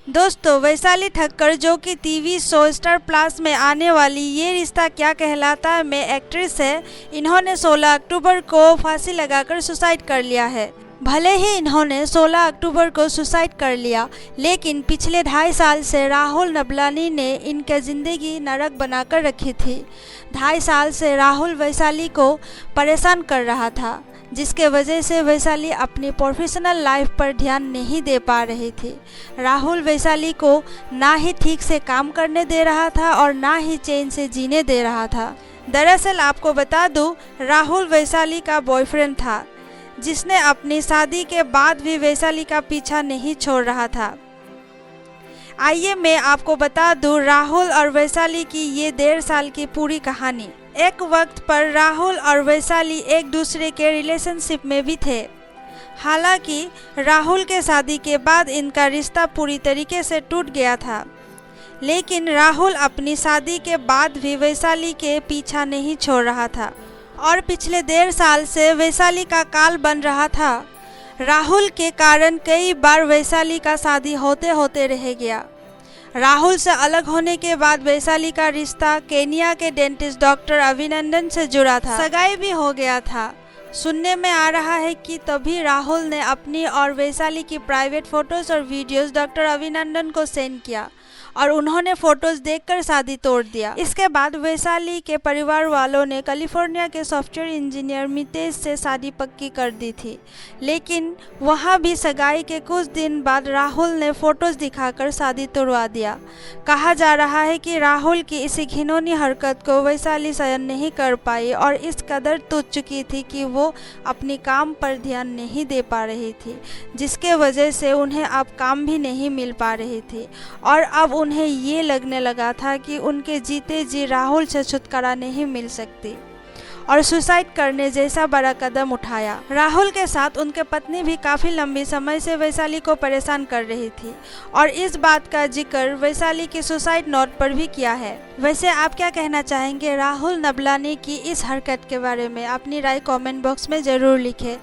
दोस्तों, वैशाली ठक्कर जो कि टीवी शो स्टार प्लस में आने वाली ये रिश्ता क्या कहलाता है में एक्ट्रेस है, इन्होंने 16 अक्टूबर को फांसी लगाकर सुसाइड कर लिया है। भले ही इन्होंने 16 अक्टूबर को सुसाइड कर लिया, लेकिन पिछले 2.5 साल से राहुल नबलानी ने इनकी ज़िंदगी नरक बनाकर रखी थी। 2.5 साल से राहुल वैशाली को परेशान कर रहा था, जिसके वजह से वैशाली अपनी प्रोफेशनल लाइफ पर ध्यान नहीं दे पा रही थी। राहुल वैशाली को ना ही ठीक से काम करने दे रहा था और ना ही चैन से जीने दे रहा था। दरअसल आपको बता दूं, राहुल वैशाली का बॉयफ्रेंड था, जिसने अपनी शादी के बाद भी वैशाली का पीछा नहीं छोड़ रहा था। आइए मैं आपको बता दूं राहुल और वैशाली की ये 1.5 साल की पूरी कहानी। एक वक्त पर राहुल और वैशाली एक दूसरे के रिलेशनशिप में भी थे। हालांकि राहुल के शादी के बाद इनका रिश्ता पूरी तरीके से टूट गया था, लेकिन राहुल अपनी शादी के बाद भी वैशाली के पीछा नहीं छोड़ रहा था और पिछले 1.5 साल से वैशाली का काल बन रहा था। राहुल के कारण कई बार वैशाली का शादी होते होते रह गया। राहुल से अलग होने के बाद वैशाली का रिश्ता केनिया के डेंटिस्ट डॉक्टर अभिनंदन से जुड़ा था। सगाई भी हो गया था। सुनने में आ रहा है कि तभी राहुल ने अपनी और वैशाली की प्राइवेट फोटोज और वीडियोस डॉक्टर अभिनंदन को सेंड किया और उन्होंने फोटोज देखकर शादी तोड़ दिया। इसके बाद वैशाली के परिवार वालों ने कैलिफोर्निया के सॉफ्टवेयर इंजीनियर मितेश से शादी पक्की कर दी थी, लेकिन वहां भी सगाई के कुछ दिन बाद राहुल ने फोटोज दिखाकर शादी तोड़वा दिया। कहा जा रहा है कि राहुल की इसी घिनौनी हरकत को वैशाली सहन नहीं कर पाई और इस कदर टूट चुकी थी कि वो अपनी काम पर ध्यान नहीं दे पा रही थी, जिसके वजह से उन्हें अब काम भी नहीं मिल पा रही थी और अब उन्हें ये लगने लगा था कि उनके जीते जी राहुल से छुटकारा नहीं मिल सकती और सुसाइड करने जैसा बड़ा कदम उठाया। राहुल के साथ उनके पत्नी भी काफ़ी लंबी समय से वैशाली को परेशान कर रही थी और इस बात का जिक्र वैशाली की सुसाइड नोट पर भी किया है। वैसे आप क्या कहना चाहेंगे राहुल नबलानी की इस हरकत के बारे में? अपनी राय कमेंट बॉक्स में ज़रूर लिखें।